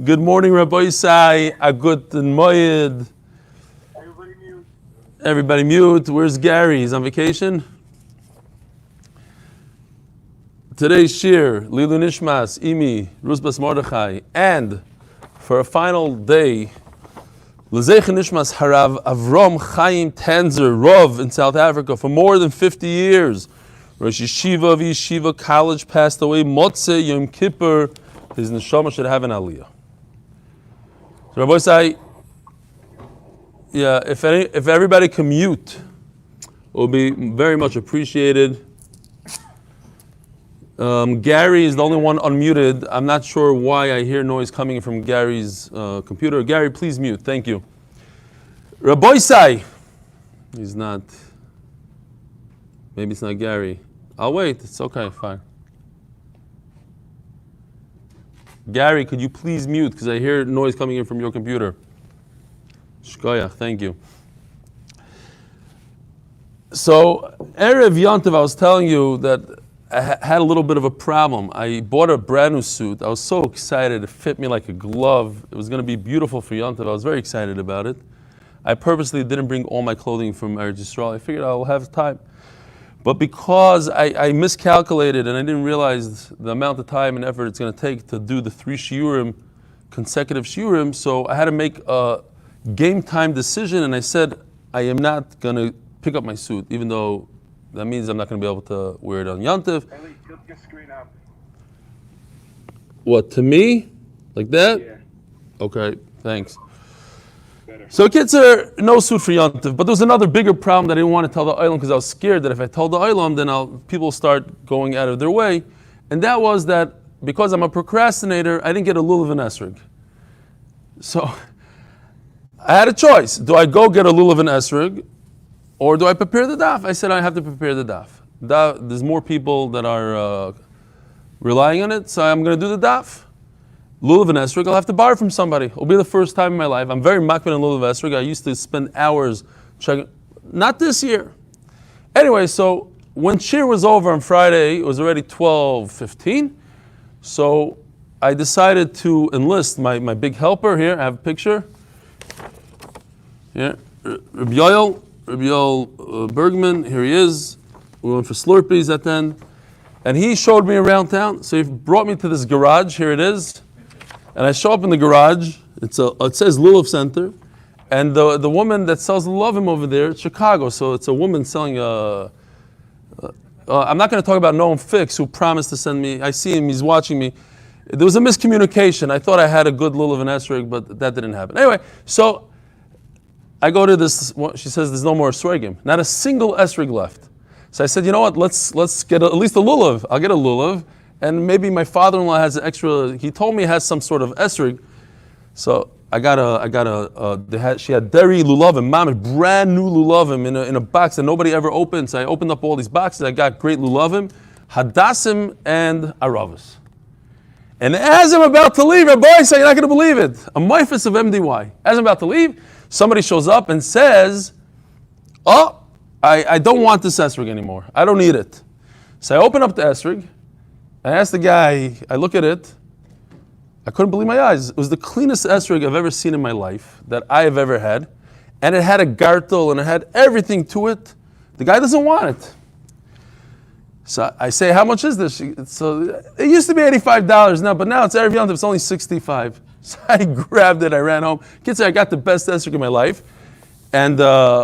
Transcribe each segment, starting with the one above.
Good morning, Rabbi Isai. A good Moed. Everybody mute. Everybody mute. Where's Gary? He's on vacation. Today's shir, Lilu Nishmas, Imi, Rusbas Mordechai, and for a final day, L'zeich Nishmas Harav Avram Chaim Tanzer Rov in South Africa for more than 50 years. Rosh Yeshiva of Yeshiva College passed away. Motzei Yom Kippur. His neshama should have an aliyah. So Rabbi say, yeah, if everybody can mute, it will be very much appreciated. Gary is the only one unmuted. I'm not sure why I hear noise coming from Gary's computer. Gary, please mute. Thank you. Rabbi say, he's not. Maybe it's not Gary. I'll wait. It's okay. Fine. Gary, could you please mute because I hear noise coming in from your computer. Shkoyach, thank you. So, Erev Yontiv, I was telling you that I had a little bit of a problem. I bought a brand new suit. I was so excited. It fit me like a glove. It was going to be beautiful for Yontiv. I was very excited about it. I purposely didn't bring all my clothing from Eretz Yisrael. I figured I'll have time. But because I miscalculated and I didn't realize the amount of time and effort it's going to take to do the 3 shiurim, consecutive shiurim, so I had to make a game time decision, and I said I am not going to pick up my suit, even though that means I'm not going to be able to wear it on Yontiv. Eli, tilt your screen up. What, to me? Like that? Yeah. Okay, thanks. Better. So kids are no suit for Yontiv, but there was another bigger problem that I didn't want to tell the Olam because I was scared that if I told the Olam, then people start going out of their way. And that was that because I'm a procrastinator, I didn't get a lulav and esrog. So I had a choice. Do I go get a lulav and esrog, or do I prepare the daf? I said I have to prepare the daf. There's more people that are relying on it, so I'm going to do the daf. Lulav and esrog, I'll have to borrow from somebody. It'll be the first time in my life. I'm very makbid on lulav and esrog. I used to spend hours checking. Not this year. Anyway, so when shir was over on Friday, it was already 12:15. So I decided to enlist my big helper here. I have a picture. Here, Rabbi Yoel Bergman. Here he is. We went for Slurpees at the end. And he showed me around town. So he brought me to this garage. Here it is. And I show up in the garage. It says Lulav Center, and the woman that sells Lulavim over there, it's Chicago. So it's a woman selling I'm not going to talk about Noam Fix, who promised to send me. I see him. He's watching me. There was a miscommunication. I thought I had a good Lulav and esrog, but that didn't happen. Anyway, so I go to this. She says there's no more esrogim. Not a single esrog left. So I said, you know what? Let's get at least a Lulav. I'll get a Lulav. And maybe my father-in-law has an extra. He told me he has some sort of esrog, so she had dairy lulavim, mamish, brand new lulavim in a box that nobody ever opened. So I opened up all these boxes. I got great lulavim, hadassim, and aravas. And as I'm about to leave, boy, so you're not going to believe it. A myphus of MDY. As I'm about to leave, somebody shows up and says, "Oh, I don't want this esrog anymore. I don't need it." So I open up the esrog. I asked the guy, I look at it, I couldn't believe my eyes. It was the cleanest esrog I've ever seen in my life, that I have ever had. And it had a gartel and it had everything to it. The guy doesn't want it. So I say, how much is this? So it used to be $85 now, but now it's Erev Yontiv, it's only $65. So I grabbed it, I ran home. Kids say I got the best esrog in my life. And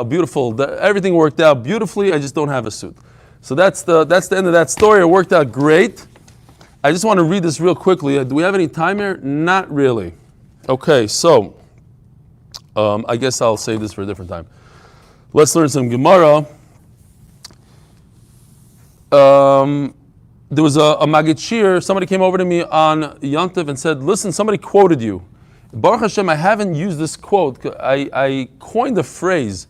beautiful, everything worked out beautifully, I just don't have a suit. So that's the end of that story. It worked out great. I just want to read this real quickly. Do we have any time here? Not really. Okay, so I guess I'll save this for a different time. Let's learn some Gemara. There was a Magid Shir. Somebody came over to me on Yontiv and said, listen, somebody quoted you. Baruch Hashem, I haven't used this quote. I coined a phrase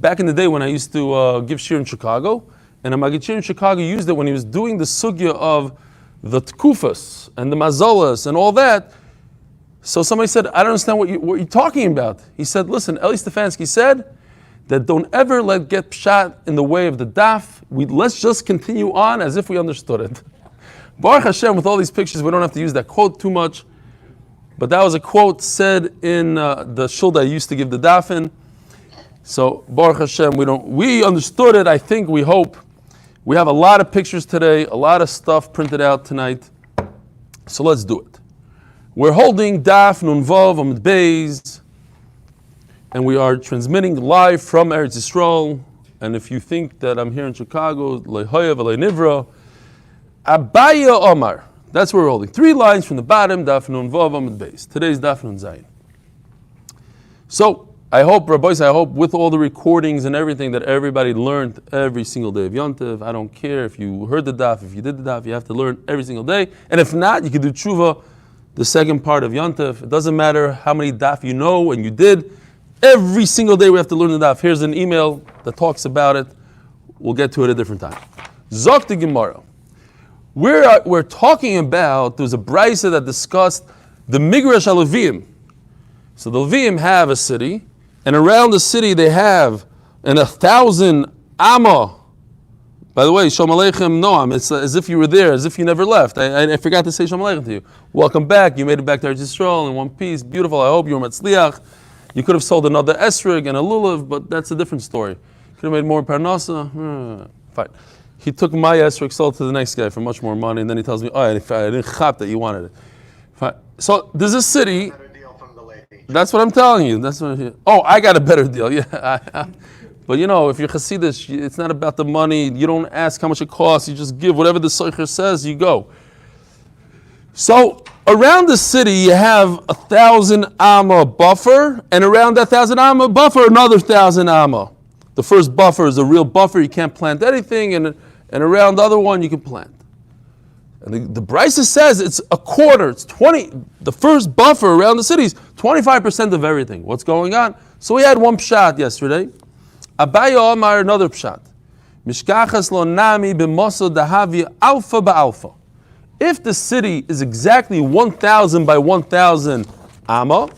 back in the day when I used to give shir in Chicago. And a Magid Shir in Chicago used it when he was doing the sugya of the tkufas and the mazolas and all that. So somebody said, I don't understand what you're talking about. He said, listen, Eli Stefansky said that don't ever let get pshat in the way of the daf. Let's just continue on as if we understood it. Baruch Hashem, with all these pictures, we don't have to use that quote too much. But that was a quote said in the shul that I used to give the daf in. So Baruch Hashem, we understood it. I think, we hope. We have a lot of pictures today, a lot of stuff printed out tonight. So let's do it. We're holding Daf Nun Vav Amud Beis, and we are transmitting live from Eretz Yisrael. And if you think that I'm here in Chicago, Lehoya V'Le Nivra, Abaya Omar. That's where we're holding. 3 lines from the bottom, Daf Nun Vav Amud Beis. Today's Daf Nun Zayin. So I hope, Rabbi, I hope with all the recordings and everything that everybody learned every single day of Yontiv. I don't care if you heard the daf, if you did the daf, you have to learn every single day. And if not, you can do tshuva, the second part of Yontiv. It doesn't matter how many daf you know and you did. Every single day we have to learn the daf. Here's an email that talks about it. We'll get to it at a different time. Zok the Gemara. We're talking about, there's a brisa that discussed the Migrash HaLevim. So the Levim have a city, and around the city they have 1,000 Amma. By the way, Shalom Aleichem Noam, it's as if you were there, as if you never left. I forgot to say Shalom Aleichem to you. Welcome back, you made it back to Eretz Yisrael in one piece, beautiful, I hope you were Matzliach. You could have sold another esrog and a lulav, but that's a different story. Could have made more parnasa, fine. He took my esrog, sold it to the next guy for much more money, and then he tells me, oh, I didn't chap that you wanted it. Fine. So there's a city. That's what I'm telling you. I got a better deal. Yeah. But you know, if you're Hasidish, it's not about the money. You don't ask how much it costs. You just give whatever the Soicher says, you go. So around the city, you have 1,000 Amma buffer, and around that 1,000 Amma buffer, another 1,000 Amma. The first buffer is a real buffer. You can't plant anything, and around the other one, you can plant. And the Brisa says it's a quarter, it's 20, the first buffer around the city is 25% of everything. What's going on? So we had one pshat yesterday. Abaya Omar, another pshat. Mishkachas lo nami b'moso dahavi alpha ba'alpha. If the city is exactly 1,000 by 1,000 amma,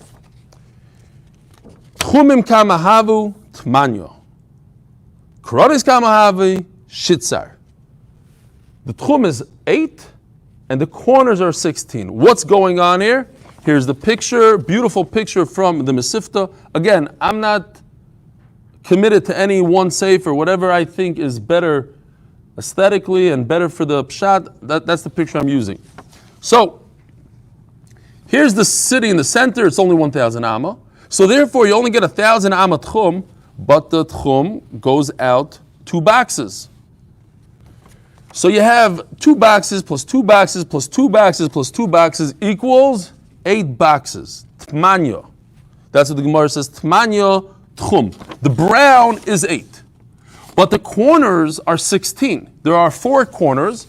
tchumim kamahavu tmanyo. Koronis kamahavi shitzar. The tchum is 8, and the corners are 16. What's going on here? Here's the picture, beautiful picture from the Mesifta. Again, I'm not committed to any one sefer, whatever I think is better aesthetically and better for the pshat. That's the picture I'm using. So, here's the city in the center. It's only 1,000 amma. So therefore, you only get 1,000 amma tchum, but the tchum goes out 2 boxes. So you have 2 boxes plus 2 boxes plus 2 boxes plus 2 boxes equals 8 boxes. Tmanyo. That's what the Gemara says. Tmanyo tchum. The brown is 8. But the corners are 16. There are 4 corners.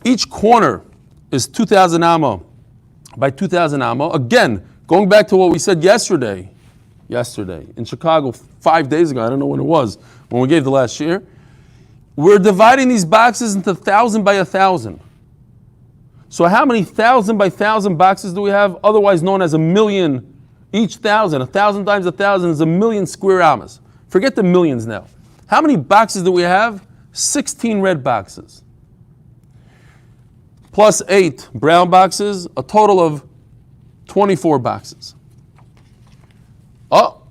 Each corner is 2,000 amma by 2,000 amma. Again, going back to what we said yesterday in Chicago 5 days ago, I don't know when it was, when we gave the last year. We're dividing these boxes into 1,000 by 1,000. So how many 1,000 by 1,000 boxes do we have? Otherwise known as a million each 1,000. 1,000 times 1,000 is a million square amas. Forget the millions now. How many boxes do we have? 16 red boxes. Plus 8 brown boxes, a total of 24 boxes. Oh,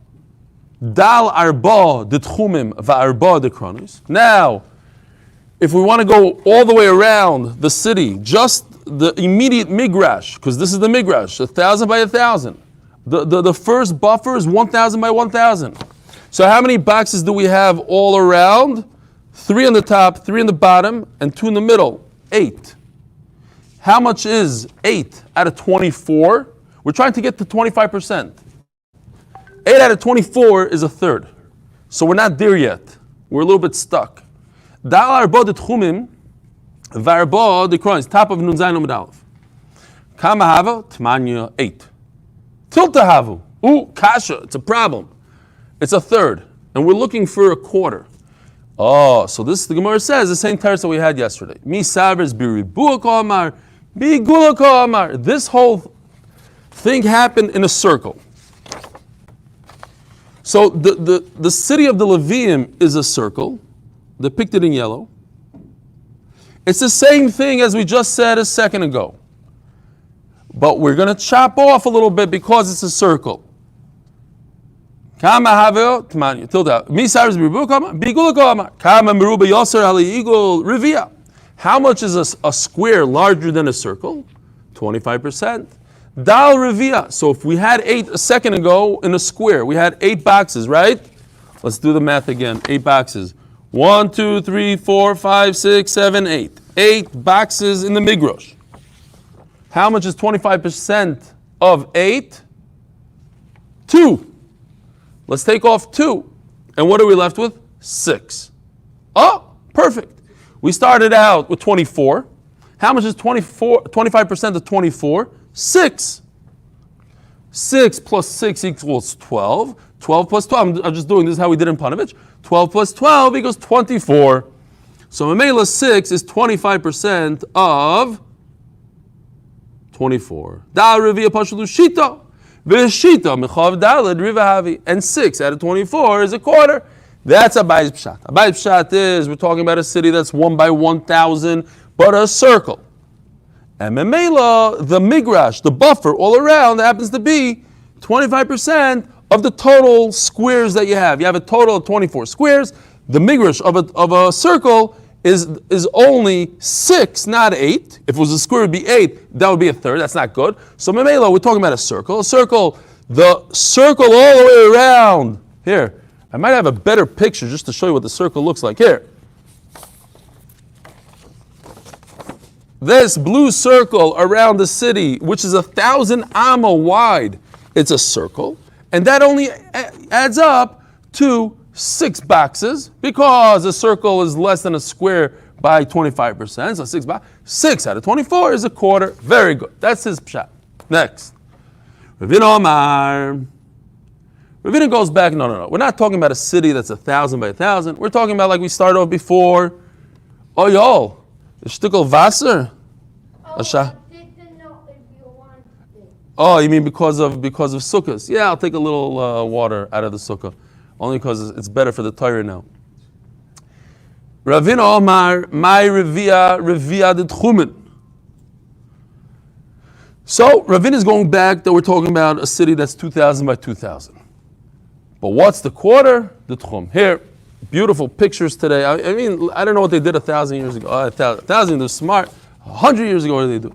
dal arba de tchumim va'arba de kronis. Now, if we want to go all the way around the city, just the immediate migrash, because this is the migrash, 1,000 by 1,000. The first buffer is 1,000 by 1,000. So how many boxes do we have all around? 3 on the top, 3 on the bottom, and 2 in the middle. 8. How much is 8 out of 24? We're trying to get to 25%. 8 out of 24 is a third. So we're not there yet. We're a little bit stuck. Dal arba de tchumim, v'arba de kronis, top of Nun Zayin Amud Aleph. Kama hava, tmanya 8. Tilta havu, kasha, it's a problem. It's a third, and we're looking for a quarter. Oh, so this, the Gemara says, the same teretz that we had yesterday. Mi savers biribuak omar, bi gulak omar. This whole thing happened in a circle. So the city of the Levium is a circle, depicted in yellow. It's the same thing as we just said a second ago. but we're going to chop off a little bit because it's a circle. Kama haveo tmanya tilda misar biruba kama bigula kama kama meruba yoser ali eagle rivia. How much is a square larger than a circle? 25%. Dal rivia. So if we had 8 a second ago in a square, we had 8 boxes, right? Let's do the math again. 8 boxes. 1, 2, 3, 4, 5, 6, 7, 8. 8 boxes in the migrosh. How much is 25% of 8? 2. Let's take off 2. And what are we left with? 6. Oh, perfect. We started out with 24. How much is 25% of 24? 6. 6 plus 6 equals 12. 12 plus 12, I'm just doing this how we did in Panovich. 12 plus 12 equals 24. So Mamela 6 is 25% of 24. Da rivia pashalu shita. V'shita mechav daled rivahavi. And 6 out of 24 is a quarter. That's a Abayis Pshat. Abayis Pshat is, we're talking about a city that's 1 by 1,000, but a circle. And Mamela, the migrash, the buffer all around happens to be 25% of the total squares that you have. You have a total of 24 squares. The migrash of a circle is only 6, not 8. If it was a square, it would be 8. That would be a third. That's not good. So Mamela, we're talking about a circle. A circle, the circle all the way around. Here, I might have a better picture just to show you what the circle looks like. Here. This blue circle around the city, which is 1,000 amma wide, it's a circle. And that only adds up to 6 boxes because a circle is less than a square by 25%. So 6 out of 24 is a quarter. Very good. That's his pshat. Next. Ravina Omar. Ravina goes back. No. We're not talking about a city that's 1,000 by 1,000. We're talking about like we started off before. Oh, y'all. The shtickle Wasser. Oh, you mean because of sukkahs? Yeah, I'll take a little water out of the sukkah, only because it's better for the Torah now. Ravina Omar, my revia de tchumen. So Ravina is going back that we're talking about a city that's 2,000 by 2,000. But what's the quarter? The tchum. Here, beautiful pictures today. I mean, I don't know what they did 1,000 years ago. 1,000, they're smart. 100 years ago, what did they do?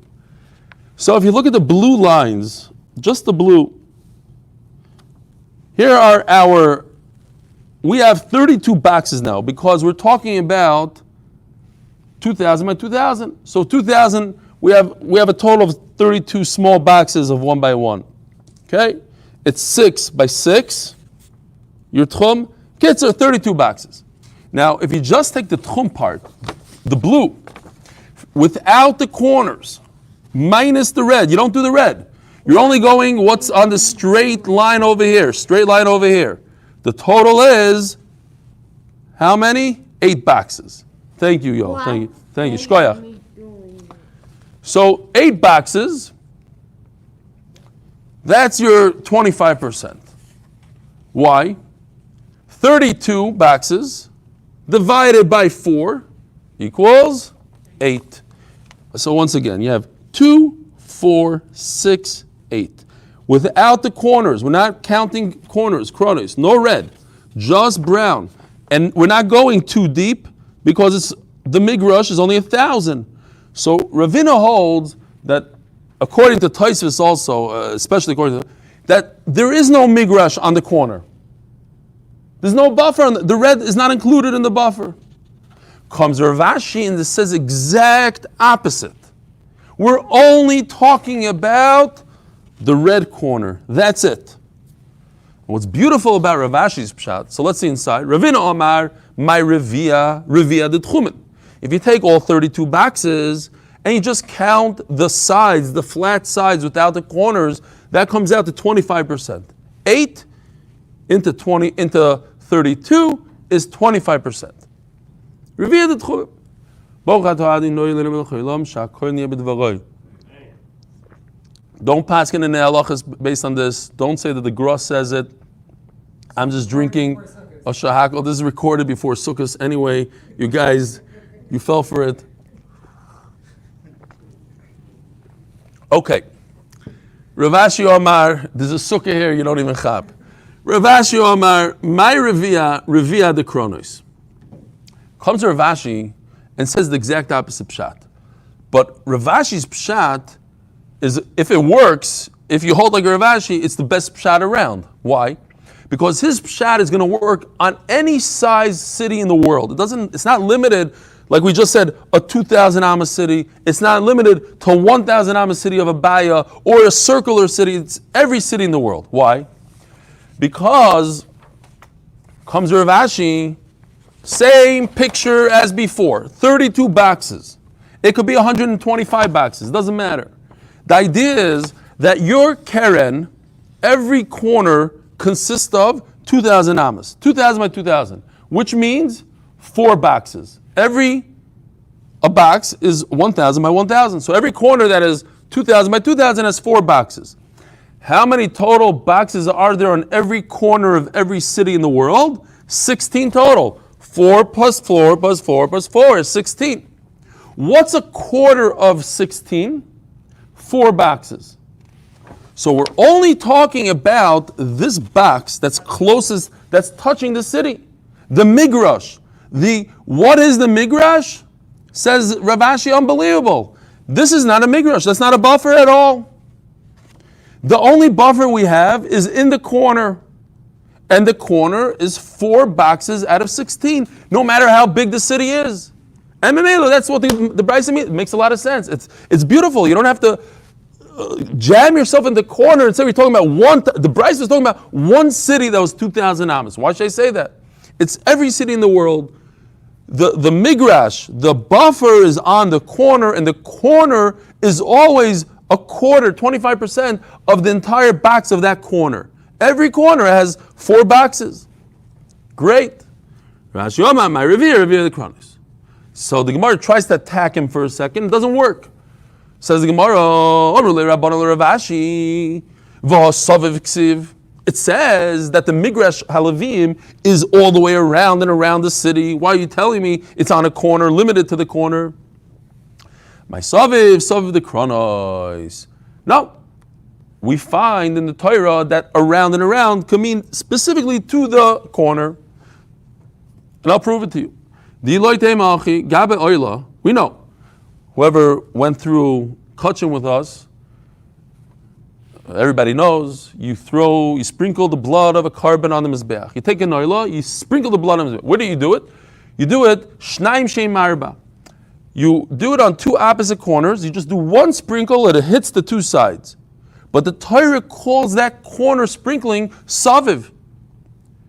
So if you look at the blue lines, just the blue, here are we have 32 boxes now because we're talking about 2,000 by 2,000. So 2,000, we have a total of 32 small boxes of 1 by 1. Okay? It's 6 by 6. Your tchum, kids are 32 boxes. Now, if you just take the tchum part, the blue, without the corners, minus the red. You don't do the red. You're only going what's on the straight line over here. Straight line over here. The total is how many? 8 boxes. Thank you, yo. Wow. Thank you. Shkoyach. So 8 boxes. That's your 25%. Why? 32 boxes divided by 4 equals 8. So once again, you have 2, 4, 6, 8. Without the corners, we're not counting corners, kronos, no red, just brown. And we're not going too deep because the migrash is only 1,000. So Ravina holds that, according to Tosfos also, especially according to that, there is no migrash on the corner. There's no buffer. The red is not included in the buffer. Comes Rav Ashi and this says exact opposite. We're only talking about the red corner. That's it. What's beautiful about Rav Ashi's pshat, so let's see inside. Ravina Omar, my revia de tchumen. If you take all 32 boxes and you just count the sides, the flat sides without the corners, that comes out to 25%. 8 into 32 is 25%. Revia de tchumen. Don't pass in the halachas based on this. Don't say that the Gross says it. I'm just drinking a shahakal. This is recorded before Sukkot anyway. You guys, you fell for it. Okay. Rav Ashi Omar, there's a sukkah here, you don't even chab. Rav Ashi Omar, my revia de kronos. Comes to Rav Ashi and says the exact opposite pshat. But Rav Ashi's pshat is, if it works, if you hold like Rav Ashi, it's the best pshat around. Why? Because his pshat is going to work on any size city in the world. It's not limited, like we just said, a 2,000 amma city. It's not limited to 1,000 amma city of Abaya or a circular city. It's every city in the world. Why? Because comes Rav Ashi, same picture as before, 32 boxes. It could be 125 boxes, doesn't matter. The idea is that your Keren, every corner consists of 2,000 amas, 2,000 by 2,000, which means 4 boxes. A box is 1,000 by 1,000. So every corner that is 2,000 by 2,000 has 4 boxes. How many total boxes are there on every corner of every city in the world? 16 total. 4 plus 4 plus 4 plus 4 is 16. What's a quarter of 16? 4 boxes. So we're only talking about this box that's closest, that's touching the city. The migrash. What is the migrash? Says Rav Ashi, unbelievable. This is not a migrash. That's not a buffer at all. The only buffer we have is in the corner. And the corner is 4 boxes out of 16, no matter how big the city is. And that's what the Bryce means. It makes a lot of sense. It's beautiful. You don't have to jam yourself in the corner and say we're talking about one. The Bryce was talking about one city that was 2,000 amas. Why should I say that? It's every city in the world. The migrash, the buffer is on the corner, and the corner is always a quarter, 25% of the entire box of that corner. Every corner has 4 boxes. Great. Rashi Omar, my revere the Kronos. So the Gemara tries to attack him for a second. It doesn't work. Says the Gemara, it says that the Migrash Halavim is all the way around and around the city. Why are you telling me it's on a corner, limited to the corner? My Saviv the Kronos. No. We find in the Torah that around and around can mean specifically to the corner. And I'll prove it to you. We know. Whoever went through Kachin with us, everybody knows, you sprinkle the blood of a carbon on the Mizbeach. You take a noila, you sprinkle the blood on the Mizbeach. Where do you do it? You do it, Shnaim Shem Marba. You do it on 2 opposite corners. You just do 1 sprinkle and it hits the 2 sides. But the Torah calls that corner sprinkling Saviv.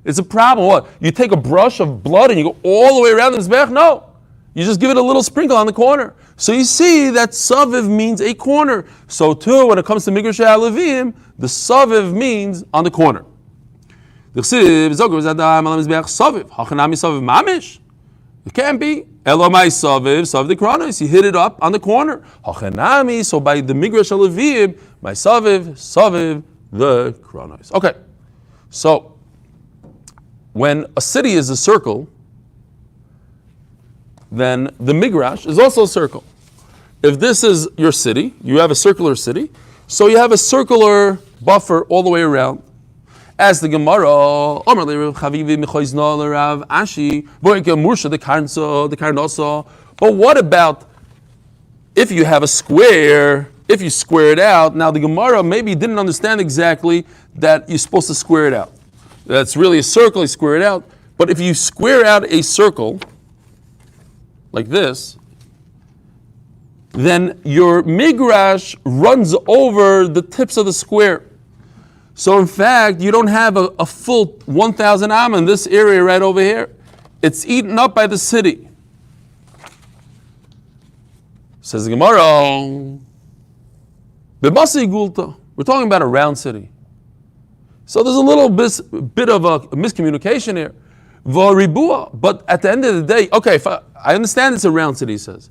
It's a problem. What? You take a brush of blood and you go all the way around the Mizbeach? No. You just give it a little sprinkle on the corner. So you see that Saviv means a corner. So too, when it comes to Migrash HaLevim, the Saviv means on the corner. It can't be. Elomai Saviv the Kronos. You hit it up on the corner. Hachanami, so by the Migrash HaLevim, my Saviv the Kronos. Okay, so when a city is a circle, then the Migrash is also a circle. If this is your city, you have a circular city, so you have a circular buffer all the way around. As the Gemara, but what about if you have a square, if you square it out? Now the Gemara maybe didn't understand exactly that you're supposed to square it out. That's really a circle, you square it out. But if you square out a circle, like this, then your migrash runs over the tips of the square. So in fact, you don't have a full 1,000 amma in this area right over here. It's eaten up by the city. Says the Gemara, we're talking about a round city. So there's a little bit of a miscommunication here. But at the end of the day, okay, I understand it's a round city, he says.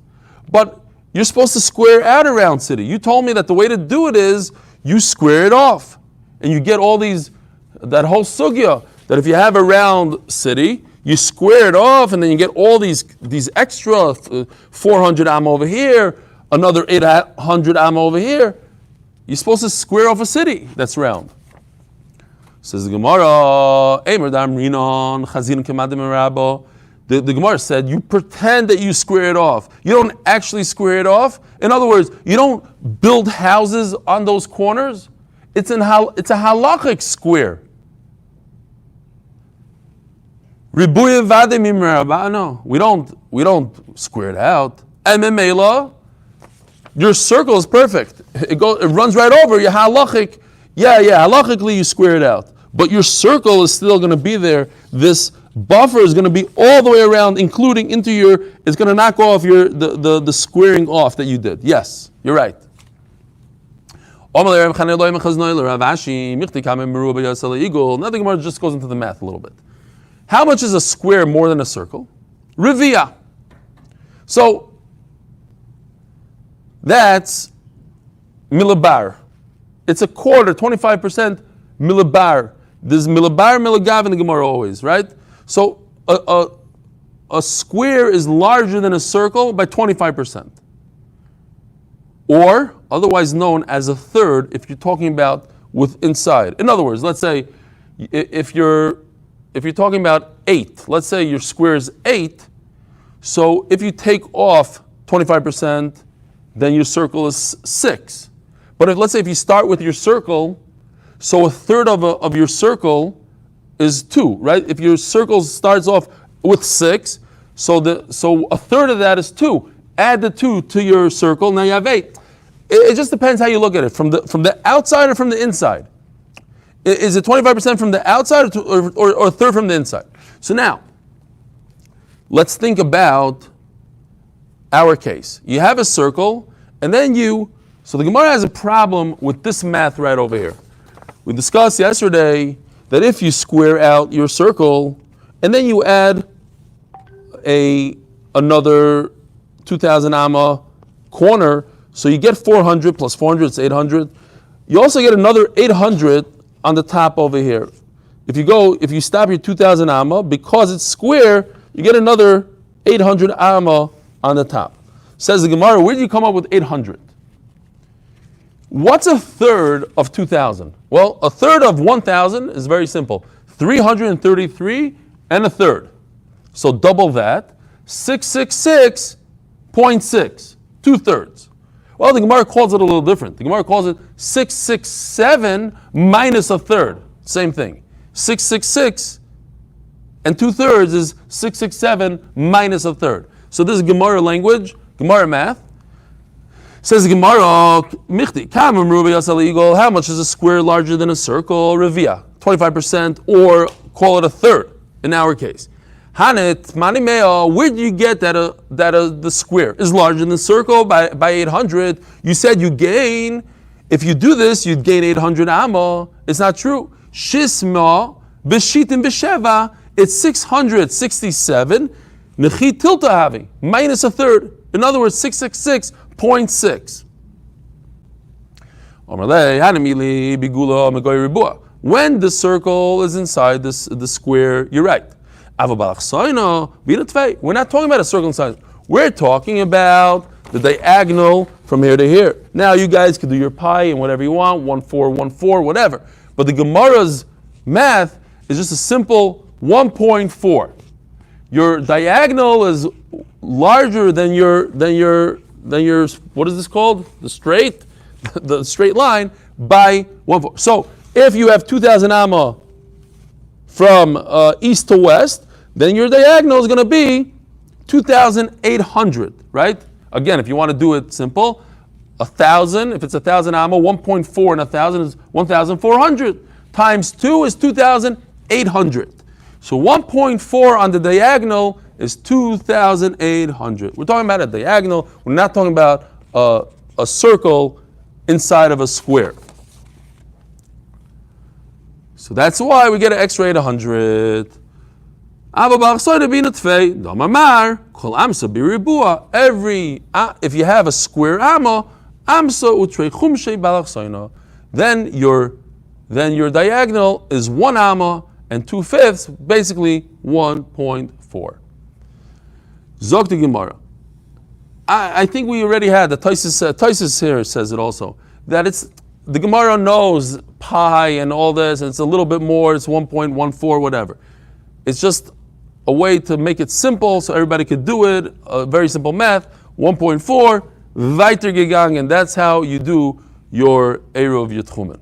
But you're supposed to square out a round city. You told me that the way to do it is you square it off. And you get all that whole sugya, that if you have a round city, you square it off, and then you get all these extra 400 amma over here, another 800 amma over here. You're supposed to square off a city that's round. Says the Gemara, the Gemara said, you pretend that you square it off. You don't actually square it off. In other words, you don't build houses on those corners. It's a halachic square. No, we don't square it out. Your circle is perfect. It runs right over your halachic. Halachically you square it out. But your circle is still going to be there. This buffer is going to be all the way around, including into it's going to knock off the squaring off that you did. Yes, you're right. Now the Gemara just goes into the math a little bit. How much is a square more than a circle? Rivia. So that's milibar. It's a quarter, 25% milibar. There's milibar, milagav in the Gemara always, right? So a square is larger than a circle by 25%. Or otherwise known as a third if you're talking about with inside. In other words, let's say if you're talking about 8, let's say your square is 8, so if you take off 25%, then your circle is 6. But let's say if you start with your circle, so a third of your circle is 2, right? If your circle starts off with 6, so a third of that is 2. Add the 2 to your circle, now you have 8. It just depends how you look at it, from the outside or from the inside. Is it 25% from the outside or a third from the inside? So now, let's think about our case. You have a circle, and then so the Gemara has a problem with this math right over here. We discussed yesterday that if you square out your circle, and then you add another 2,000 amma corner, so you get 400 plus 400, it's 800. You also get another 800 on the top over here. If you stop your 2,000 amma, because it's square, you get another 800 amma on the top. Says the Gemara, where did you come up with 800? What's a third of 2,000? Well, a third of 1,000 is very simple. 333 and a third. So double that. 666.6. 2/3. Well, the Gemara calls it a little different. The Gemara calls it 667 minus a third. Same thing. 666 and 2/3 is 667 minus a third. So this is Gemara language, Gemara math. Says the Gemara, Michti, how much is a square larger than a circle? Revia, 25%, or call it a third in our case. Hanit, Manimeo, where do you get that the square is larger than the circle by 800? You said you gain, if you do this, you'd gain 800 amma. It's not true. Shisma, Beshitim Besheva, it's 667, Nechi Tilta having, minus a third. In other words, 666.6. When the circle is inside the square, you're right. We're not talking about a circle inside. We're talking about the diagonal from here to here. Now you guys can do your pi and whatever you want, 1, 4, 1, 4, whatever. But the Gemara's math is just a simple 1.4. Your diagonal is larger than your what is this called? The straight line by 1/4. So if you have 2,000 amma from east to west, then your diagonal is going to be 2,800, right? Again, if you want to do it simple, 1,000. If it's 1,000 amma, 1.4 and 1,000 is 1,400. Times 2 is 2,800. So 1.4 on the diagonal is 2,800. We're talking about a diagonal. We're not talking about a circle inside of a square. So that's why we get an extra 800. If you have a square amma, then your diagonal is 1 amma and 2/5, basically 1.4. Zog the Gemara. I think we already had the Taisus here says it also, that the Gemara knows pi and all this, and it's a little bit more, it's 1.14, whatever. It's just a way to make it simple so everybody could do it, a very simple math, 1.4, weiter gegangen, and that's how you do your Eruv Yitchumen.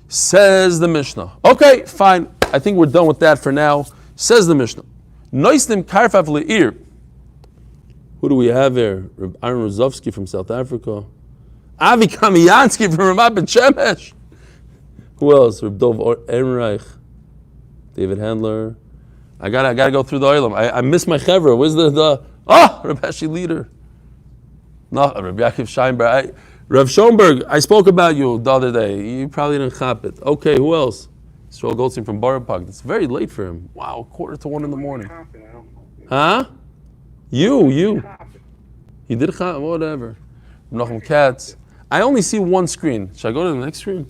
Says the Mishnah. Okay, fine, I think we're done with that for now. Says the Mishnah. Noisnim karfav le'ir. Who do we have here? Aaron Rozovsky from South Africa. Avi Kamiansky from Ramat Ben Shemesh. Who else? Reb Dov Ehrenreich. David Handler. I gotta go through the oilam. I miss my chevra. Where's the Reb Heshi leader? No, Reb Yaakov Scheinberg. Reb Schoenberg, I spoke about you the other day. You probably didn't chop it. Okay, who else? Stroll Goldstein from Borough Park. It's very late for him. Wow, 1:45 in the morning. Huh? You. He did chop, whatever. Menachem Katz. I only see one screen. Should I go to the next screen?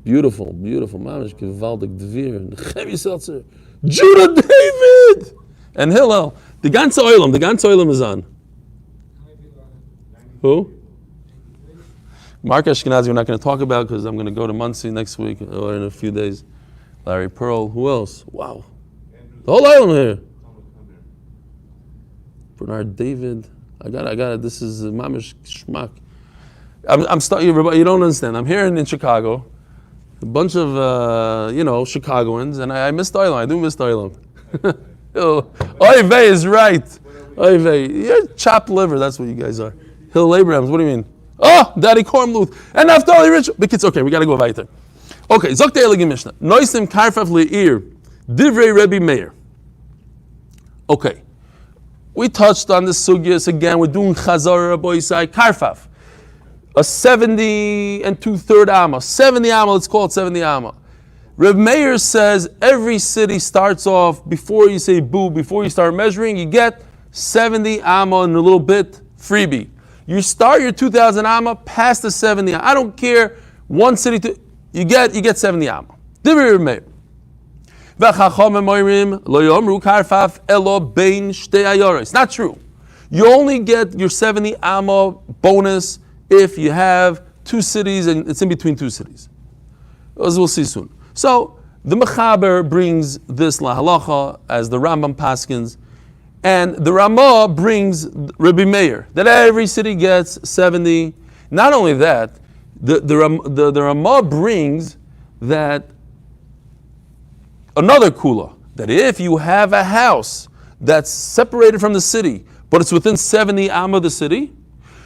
Beautiful. Mamish gewaltig Dvir. Nechemi Seltzer. Judah David! And Hillel. The ganze Oilam is on. Who? Mark Ashkenazi we're not going to talk about because I'm going to go to Muncie next week or in a few days. Larry Pearl. Who else? Wow. The whole Oilam here. Bernard David. I got it. This is Mamish Shmak. I'm starting. You don't understand. I'm here in Chicago. A bunch of Chicagoans, and I missed Oilam. I do miss Oilam. Oy vey is right. Oy vey, you're chopped liver. That's what you guys are. Hill Abrahams. What do you mean? Oh, Daddy Kormluth and Naftali Rich. But it's okay. We got to go weiter. Okay. Zok the Elegant Mishnah. Noisim karfaf le'ir divrei Rebbe Meir. Okay. We touched on this sugyas again. We're doing Chazara Boisai Karfaf. A 70 2/3 amma. 70 amma, let's call it 70 amma. Reb Meir says every city starts off, before you say boo, before you start measuring, you get 70 amma and a little bit freebie. You start your 2,000 amma past the 70 amma. I don't care, one city, you get 70 amma. Divrei Reb Meir. It's not true. You only get your 70 amma bonus if you have two cities and it's in between two cities. As we'll see soon. So the Mechaber brings this lahalacha as the Rambam paskins, and the Ramah brings Rebbe Meir that every city gets 70. Not only that, the Ramah brings that another kula, that if you have a house that's separated from the city, but it's within 70 amma of the city,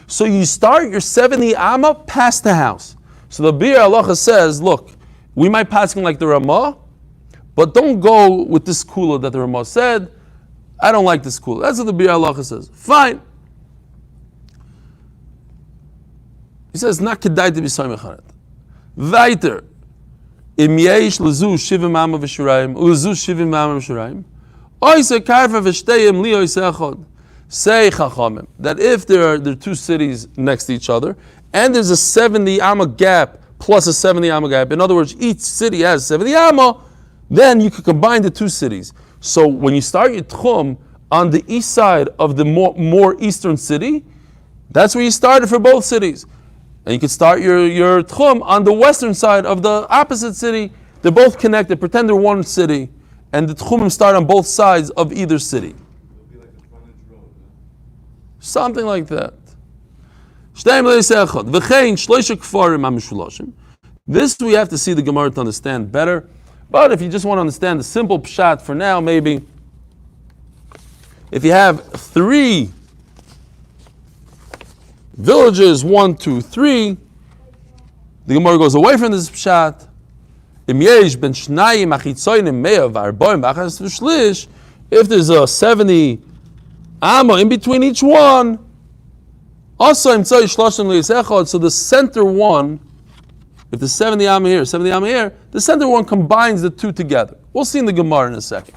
so you start your 70 amma past the house. So the Bir Halacha says, look, we might pass like the Ramah, but don't go with this kula that the Ramah said. I don't like this kula. That's what the Bir Halacha says. Fine. He says, not kedai to be soymech on it. Weiter. Im yesh lezu shivim amma v'shurayim, ulezu shivim amma v'shurayim, oise karfa v'shteyim li oise echad. Say Chachamim that if there are two cities next to each other and there's a 70 amma gap plus a 70 amma gap, in other words, each city has 70 amma, then you could combine the two cities. So when you start your tchum on the east side of the more eastern city, that's where you started for both cities. And you could start your tchum on the western side of the opposite city. They're both connected. Pretend they're one city, and the tchumim start on both sides of either city. Something like that. This we have to see the Gemara to understand better. But if you just want to understand the simple pshat for now, maybe if you have 3 villages, 1, 2, 3, the Gemara goes away from this pshat. If there's a 70 amma in between each one, so the center one, if the 70 amma here, 70 amma here, the center one combines the two together. We'll see in the Gemara in a second.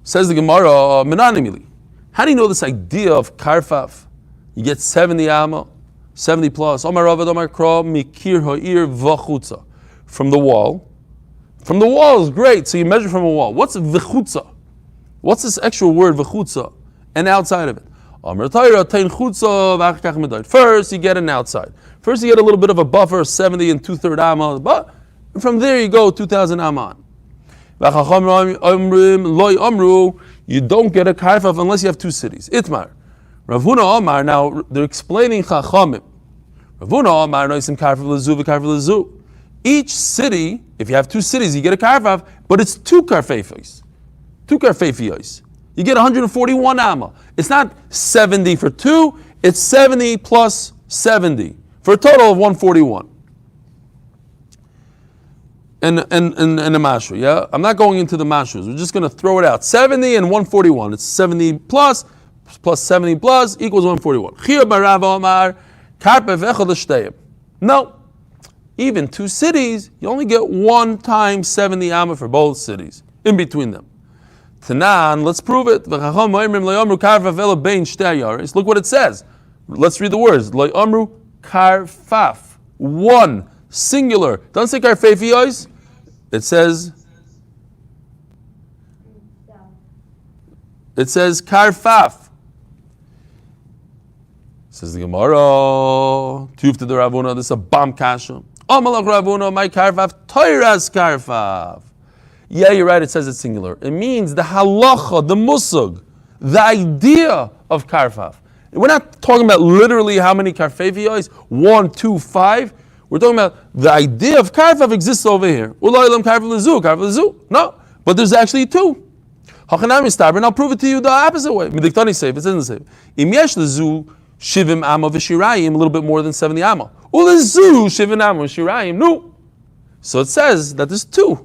Says the Gemara, Menanimili. How do you know this idea of karfaf? You get 70 amma, 70 plus. Omar Ravad, Omar Kra, Mikir Ha'ir V'chutza. From the wall. From the wall is great, so you measure from a wall. What's v'chutza? What's this extra word v'chutza? And outside of it. First, you get an outside. First, you get a little bit of a buffer, 70 and 2/3 amma, but from there you go 2,000 amma on. You don't get a karfav unless you have 2 cities. Itmar. Rav Huna Omar, now they're explaining Chachamim. Rav Huna Omar noisim karfav lezu v'karfav lezu. Each city, if you have 2 cities, you get a karfav, but it's 2 karfefios. 2 karfefios. You get 141 amma. It's not 70 for 2, it's 70 plus 70 for a total of 141. And a mashu, yeah? I'm not going into the mashus. We're just going to throw it out. 70 and 141. It's 70 plus 70 plus equals 141. No. Even 2 cities, you only get 1 times 70 amma for both cities. In between them. Tanan, let's prove it. Look what it says. Let's read the words. Lo amru karfaf. 1. Singular. Don't say karfefios. It says karfaf. Says the Gemara. Tufta the Ravuna. This is a bomb kasha. Amalach Ravuna. My karfaf. Toiras karfaf. Yeah, you're right. It says it's singular. It means the halacha, the musug, the idea of karfaf. We're not talking about literally how many karfefios. 1, 2, 5. We're talking about the idea of karfaf exists over here. No, but there's actually 2. And I'll prove it to you the opposite way. Midiktani safe, it doesn't say. Im yesh lezu shivim amma v'shirayim, a little bit more than 70 amma. Ulezu shivim amma v'shirayim, no. So it says that there's 2.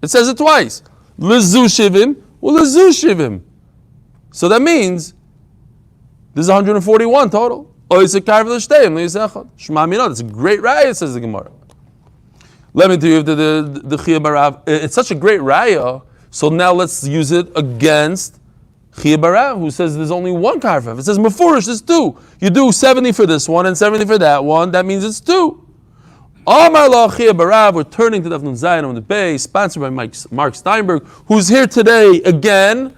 It says it twice. Lezu shivim, ulezu shivim. So that means there's 141 total. It's a great raya, says the Gemara. Let me tell you the Chiyah Barav. It's such a great raya, so now let's use it against Chiyah Barav, who says there's only 1 karfaf. It says Mefurish, there's 2. You do 70 for this one and 70 for that one, that means it's 2. Amar la Chiyah Barav, we're turning to Daf Nun Zayin on the Beis, sponsored by Mark Steinberg, who's here today again.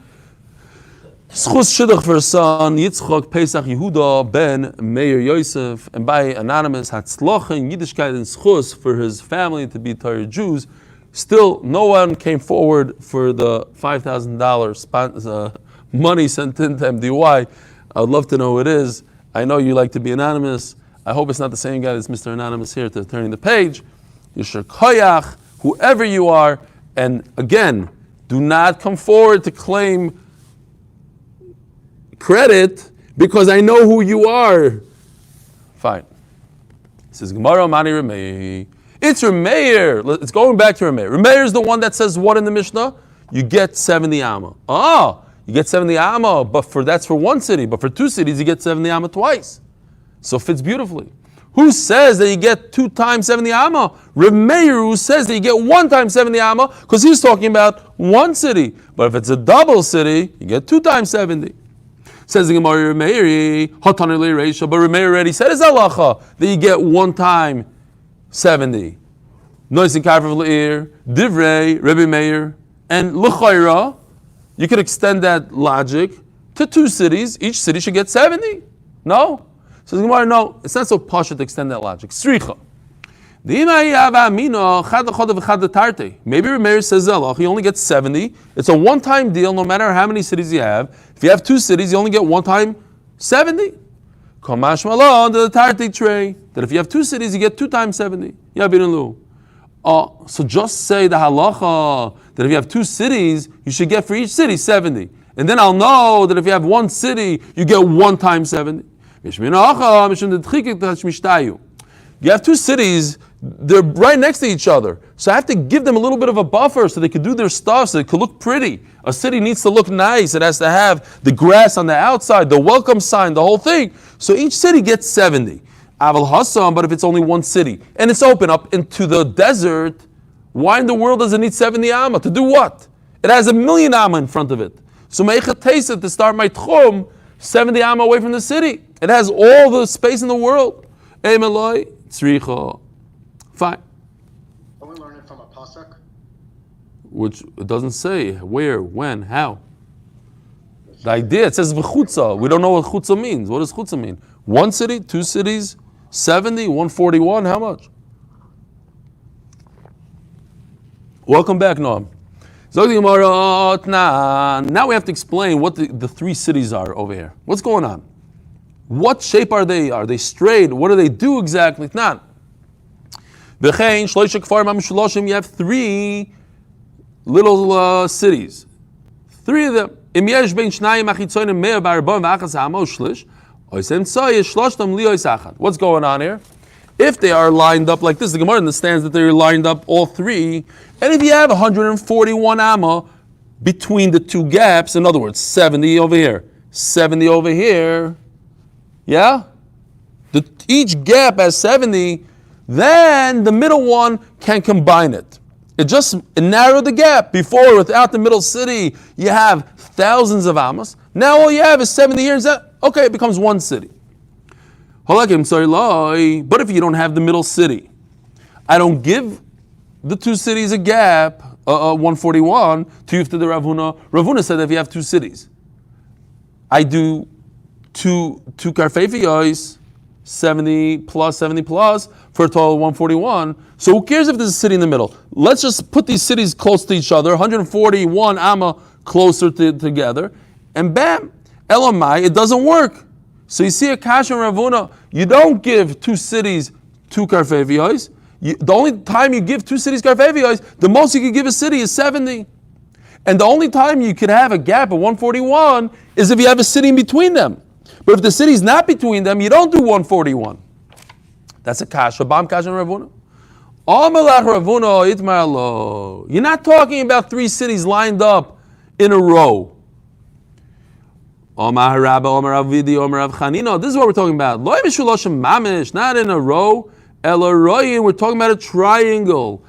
Schus Shidduch for son Yitzchok Pesach Yehuda ben Meir Yosef, and by anonymous Hatzlochen Yiddishkeit and Schus for his family to be Torah Jews. Still, no one came forward for the $5,000 money sent in to MDY. I would love to know who it is. I know you like to be anonymous. I hope it's not the same guy that's Mr. Anonymous here to turning the page. Yishar Koyach, whoever you are, and again, do not come forward to claim credit because I know who you are. Fine. It says Gemara Mani Remeir. It's Remeir. It's going back to Remeir. Remeir is the one that says what in the Mishnah? You get 70 amma. Oh, you get 70 amma, but that's for 1 city. But for 2 cities, you get 70 amma twice. So it fits beautifully. Who says that you get 2 times 70 amma? Remeir, who says that you get 1 times 70 amma, because he's talking about 1 city. But if it's a double city, you get 2 times 70. Says the Gemara Remeir, Hatani Reisha, but Remeir already said it's halacha that you get 1 time 70. Noisin Karfav Le'ir, Divrei, Rebbe Meir, and L'chayra, you could extend that logic to 2 cities. Each city should get 70. No? Says the Gemara, no, it's not so posh to extend that logic. Sricha. Maybe Remeir says he only gets 70. It's a one-time deal no matter how many cities you have. If you have 2 cities, you only get 1 time 70. Kamash Malon to the Tarti tray. That if you have 2 cities, you get 2 times 70. So just say the halacha that if you have 2 cities, you should get for each city 70. And then I'll know that if you have 1 city, you get 1 times 70. You have 2 cities, they're right next to each other. So I have to give them a little bit of a buffer so they can do their stuff, so it can look pretty. A city needs to look nice. It has to have the grass on the outside, the welcome sign, the whole thing. So each city gets 70. Aval Hassam, but if it's only 1 city, and it's open up into the desert, why in the world does it need 70 amma? To do what? It has 1,000,000 amma in front of it. So Meicha taste it to start my tchum, 70 amma away from the city. It has all the space in the world. Emeloi, tzricha. Fine. Are we learning from a pasuk? Which it doesn't say where, when, how. The idea, it says v'chutza. We don't know what chutza means. What does chutza mean? 1 city, 2 cities, 70, 141, how much? Welcome back, Noam. Now we have to explain what the 3 cities are over here. What's going on? What shape are they? Are they straight? What do they do exactly? You have 3 little cities. 3 of them. What's going on here? If they are lined up like this, the Gemara understands that they're lined up all 3. And if you have 141 amma between the 2 gaps, in other words, 70 over here, 70 over here, yeah? Each gap has 70, then the middle one can combine it. It narrowed the gap. Before, without the middle city, you have thousands of ammas. Now all you have is 70 here. Okay, it becomes 1 city. But if you don't have the middle city, I don't give the 2 cities a gap, 141, to Yufta the Ravuna. Ravuna said that if you have 2 cities, I do 2 karfefiyos, 70 plus, for a total of 141. So who cares if there's a city in the middle? Let's just put these cities close to each other, 141 amma closer together, and bam, Elamai, it doesn't work. So you see a kasha and Ravuna, you don't give 2 cities 2 karfefiyos. The only time you give 2 cities karfefiyos, the most you could give a city is 70. And the only time you could have a gap of 141 is if you have a city in between them. But if the city's not between them, you don't do 141. That's a kasha, bam kasha and Ravuna. You're not talking about 3 cities lined up in a row. This is what we're talking about. Not in a row. We're talking about a triangle.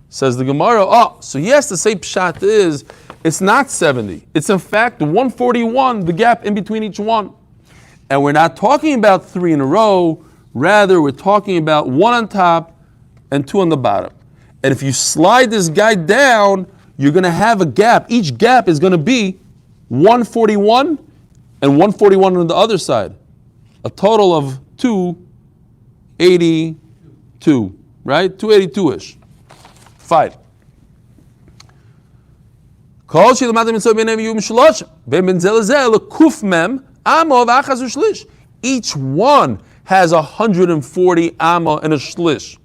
Says the Gemara. So he has to say pshat is, it's not 70. It's in fact 141, the gap in between each one. And we're not talking about 3 in a row. Rather, we're talking about 1 on top and 2 on the bottom. And if you slide this guy down, you're going to have a gap. Each gap is going to be 141 and 141 on the other side. A total of 282, right? 282-ish. Fine. Each one has 140 amma and a shlish.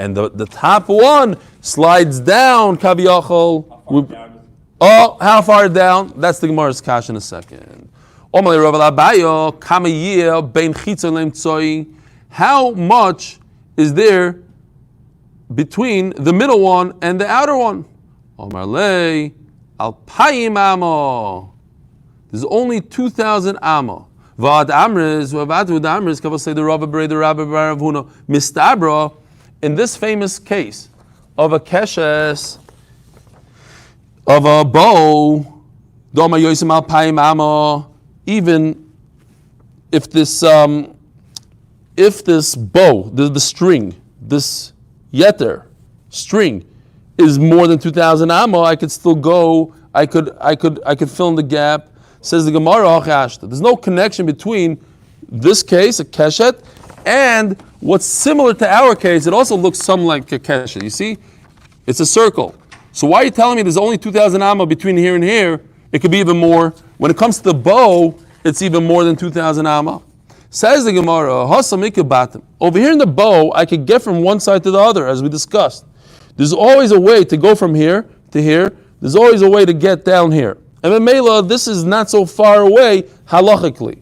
And the top one slides down, kaviyachol. How far down? That's the Gemara's kash in a second. How much is there between the middle one and the outer one? There's only 2,000 amma. Mistabra. In this famous case of a keshes, of a bow, even if this bow, the string, this yeter string is more than 2,000 amma, I could still go. I could fill in the gap. Says the Gemara, there's no connection between this case, a keshet, and what's similar to our case. It also looks something like a keshet. You see, it's a circle. So why are you telling me there's only 2,000 amma between here and here? It could be even more. When it comes to the bow, it's even more than 2,000 amma. Says the Gemara, over here in the bow, I could get from one side to the other, as we discussed. There's always a way to go from here to here. There's always a way to get down here. And in Mela, this is not so far away halachically.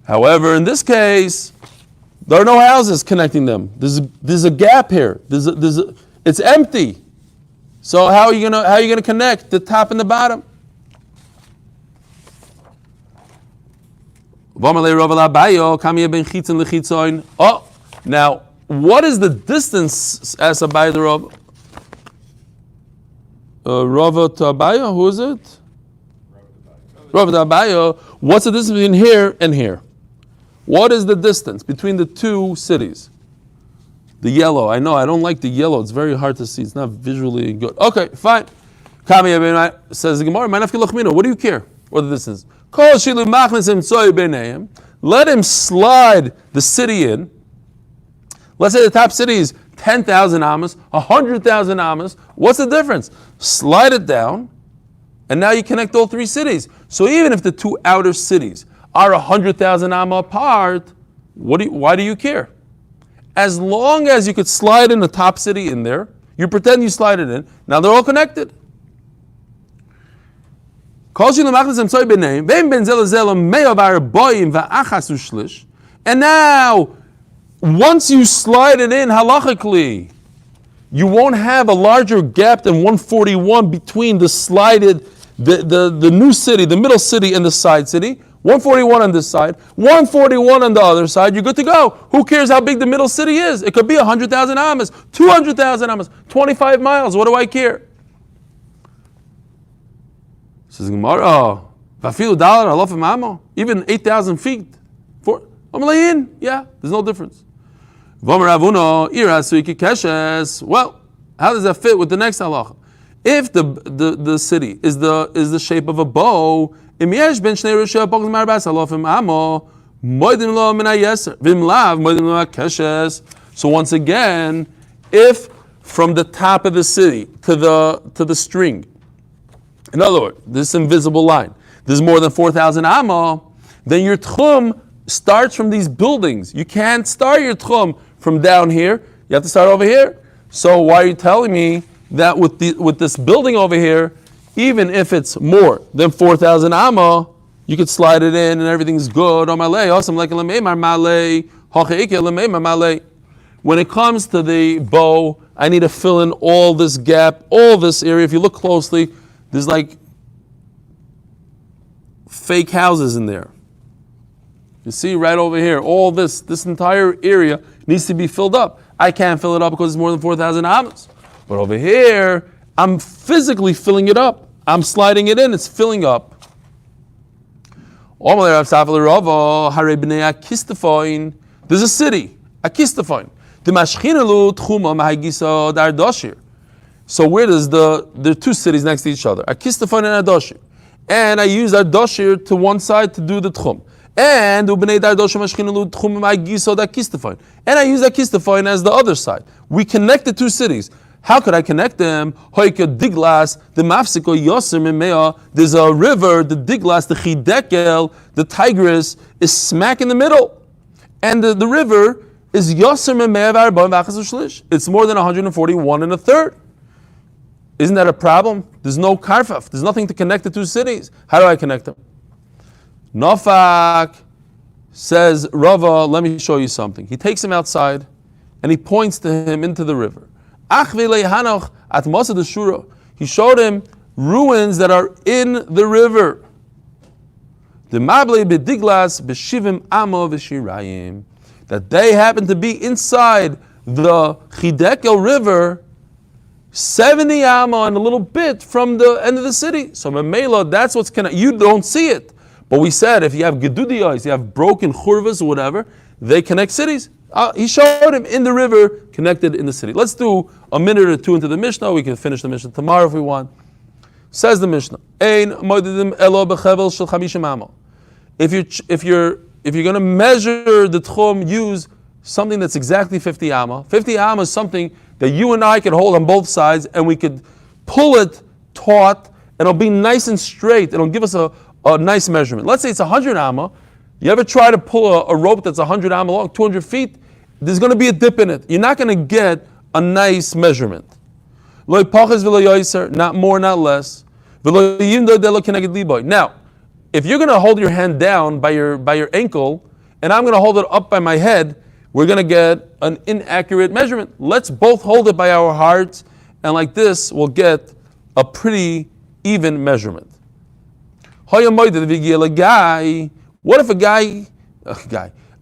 However, in this case, there are no houses connecting them. There's a gap here. It's empty. So how are you gonna connect the top and the bottom? Oh, now what is the distance as a by the Rav? Rava to Abaya, who is it? Rava to Abaya. What's the distance between here and here? What is the distance between the 2 cities? The yellow. I know, I don't like the yellow. It's very hard to see. It's not visually good. Okay, fine. Says the Gemara, what do you care what the distance is? Let him slide the city in. Let's say the top city is 10,000 amas, 100,000 amas. What's the difference? Slide it down, and now you connect all three cities. So even if the two outer cities are 100,000 amma apart, why do you care? As long as you could slide in the top city in there, you pretend you slide it in, now they're all connected. And now, once you slide it in halachically, you won't have a larger gap than 141 between the new city, the middle city, and the side city. 141 on this side, 141 on the other side, you're good to go. Who cares how big the middle city is? It could be 100,000 amas, 200,000 amas, 25 miles. What do I care? Says Gemara, even 8,000 feet. Yeah, there's no difference. Well, how does that fit with the next halacha? If the city is the shape of a bow, so once again, if from the top of the city to the string, in other words, this invisible line, there's more than 4,000 amma, then your tchum starts from these buildings. You can't start your tchum from down here. You have to start over here. So why are you telling me that with this building over here, even if it's more than 4,000 amma, you could slide it in and everything's good? When it comes to the bow, I need to fill in all this gap, all this area. If you look closely, there's like fake houses in there. You see right over here, all this entire area needs to be filled up. I can't fill it up because it's more than 4,000 ammas. But over here, I'm physically filling it up. I'm sliding it in, it's filling up. There's a city, Akistafoin. So where does there are two cities next to each other, Akistafoin and Adoshir. And I use Adoshir to one side to do the tchum. And I use Akistafoin as the other side. We connect the two cities. How could I connect them? There's a river, the Diglas, the Chidekel, the Tigris is smack in the middle. And the river is Yosem It's more than 141 and a third. Isn't that a problem? There's no karfaf. There's nothing to connect the two cities. How do I connect them? Nofak says, Rava, let me show you something. He takes him outside and he points to him into the river. He showed him ruins that are in the river. That they happen to be inside the Chidekel river, 70 amma and a little bit from the end of the city. So Mamela, that's what's connected. You don't see it. But we said if you have gedudiyos, you have broken churvas or whatever, they connect cities. He showed him in the river, connected in the city. Let's do a minute or two into the Mishnah. We can finish the Mishnah tomorrow if we want. Says the Mishnah, if you're going to measure the tchum, use something that's exactly 50 amma. 50 amma is something that you and I could hold on both sides, and we could pull it taut, and it'll be nice and straight. It'll give us a nice measurement. Let's say it's 100 amma. You ever try to pull a rope that's 100 amma long, 200 feet? There's going to be a dip in it. You're not going to get a nice measurement. Not more, not less. Now, if you're going to hold your hand down by your ankle, and I'm going to hold it up by my head, we're going to get an inaccurate measurement. Let's both hold it by our hearts, and like this, we'll get a pretty even measurement. What if a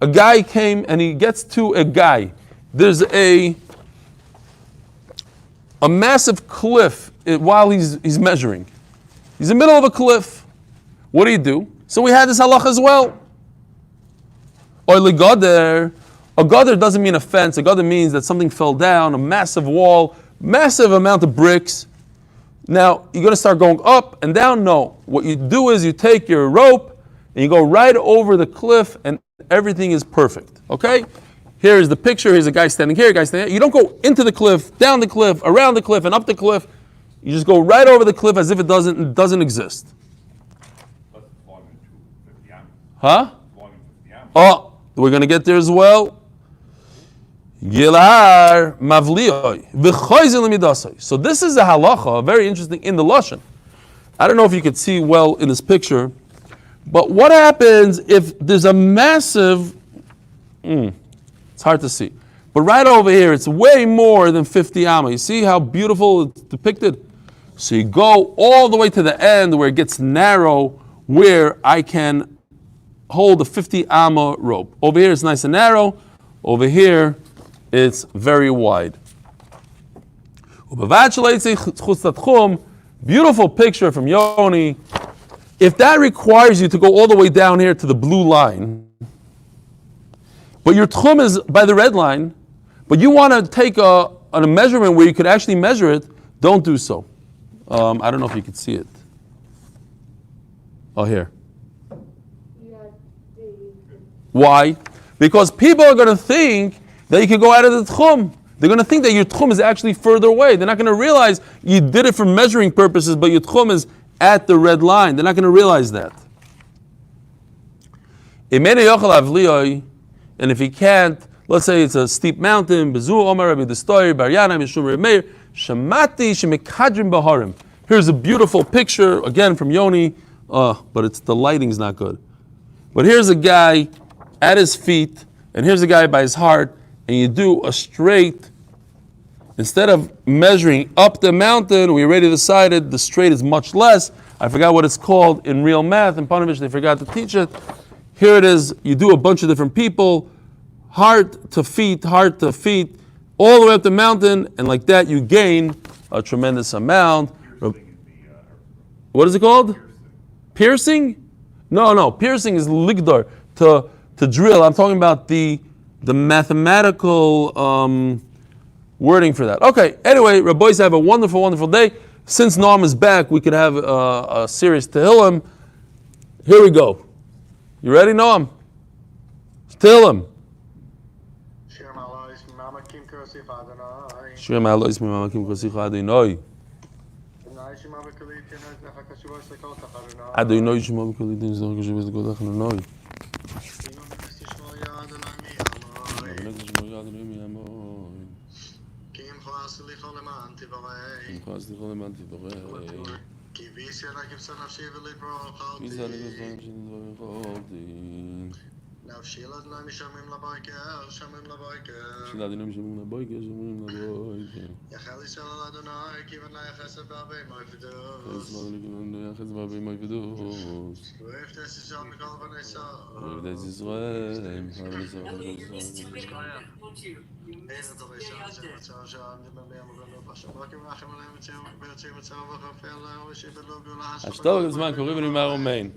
guy came and he gets to a guy? There's a massive cliff while he's measuring. He's in the middle of a cliff. What do you do? So we had this halach as well. A gutter doesn't mean a fence. A gutter means that something fell down, a massive wall, massive amount of bricks. Now, you're going to start going up and down? No. What you do is you take your rope and you go right over the cliff and everything is perfect. Okay? Here's the picture. Here's a guy standing here, a guy standing here. You don't go into the cliff, down the cliff, around the cliff, and up the cliff. You just go right over the cliff as if it doesn't exist. Huh? Oh, we're going to get there as well. Gilar mavlioi v'choizel midasai. So this is a halacha, very interesting in the lashon. I don't know if you could see well in this picture, but what happens if there's a massive? It's hard to see, but right over here, it's way more than 50 amma. You see how beautiful it's depicted? So you go all the way to the end where it gets narrow, where I can hold a 50 amma rope. Over here, it's nice and narrow. Over here, it's very wide. Beautiful picture from Yoni. If that requires you to go all the way down here to the blue line, but your tchum is by the red line, but you want to take a measurement where you could actually measure it, don't do so. I don't know if you can see it. Oh, here. Why? Because people are going to think that you can go out of the tchum. They're going to think that your tchum is actually further away. They're not going to realize you did it for measuring purposes, but your tchum is at the red line. They're not going to realize that. And if he can't, let's say it's a steep mountain, here's a beautiful picture, again from Yoni, but the lighting's not good. But here's a guy at his feet, and here's a guy by his heart, and you do a straight, instead of measuring up the mountain, we already decided the straight is much less. I forgot what it's called in real math, in Panovich they forgot to teach it. Here it is, you do a bunch of different people, heart to feet, all the way up the mountain, and like that you gain a tremendous amount. What is it called? Piercing? No, piercing is ligdar, to drill. I'm talking about the mathematical wording for that. Okay, anyway, Rabbi, have a wonderful, wonderful day. Since Noam is back, we could have a serious Tehilim. Here we go. You ready, Noam? Tehilim. Shir ma'alois mimamakim kosich Adonai. Adonai shema b'kolitin zor k'shavez l'kodach Adonai. Ashtav, it's man, Korib and Imar Omein.